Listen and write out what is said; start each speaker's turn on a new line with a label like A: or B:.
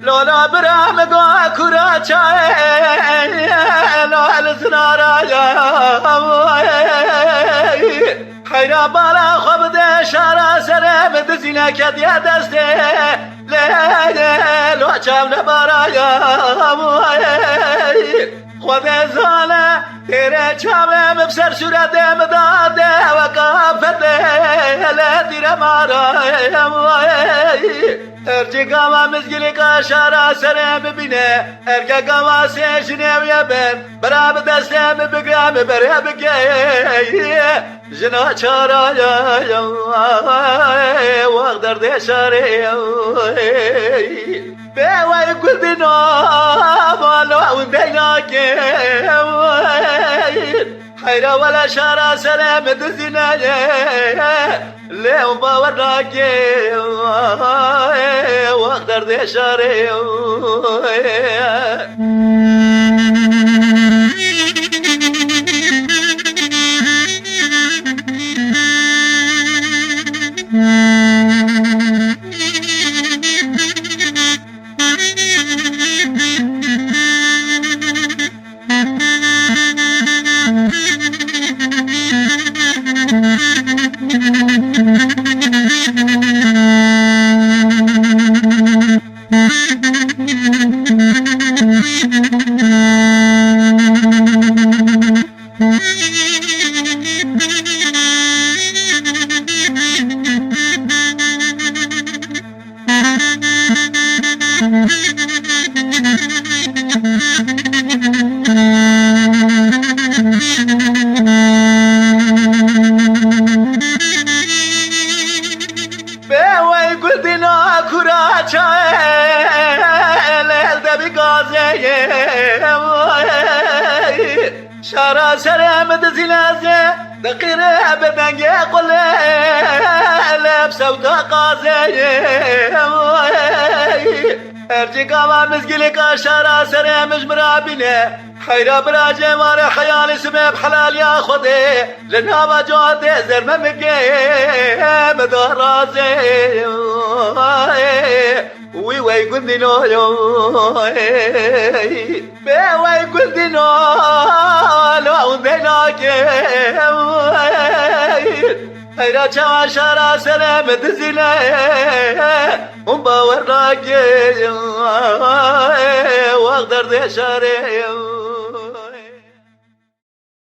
A: لولا برام قا كرا چای لال زنارا خیرا بالا خوب ده شارا سرم دزینا کدیا دسته لو چام نبارا خود زاله تیره چامم بسر صورتم داده و کافته لدیر مارا ارجی گاما مزگلی کاشارا سرم ببینه ارگا گاما سیشنه ویا بن برام دستم بگرام بره بگی جنا چارا وقت درد شاری بوای گلدنا مالو دینا که خیرا ولا شارا سلام دزینا لیو باور راکی وقت درد شاری بوای گلدنا کرا چای دبی گازه شارا سرم دزیلازه دقیره بدنگه قله لبس و قازه ارجی قاما مزگلی کاشارا سرمش مرابینه خیرا برا جمار خیال اسمه بحلال يا خودي لنهما جوده زرمه مقيه مدارازي وي وي قلدي نو بي وي قلدي نو لو ديناك خيرا چوا شارا سلام دزينا باور راك وقدر دي شاري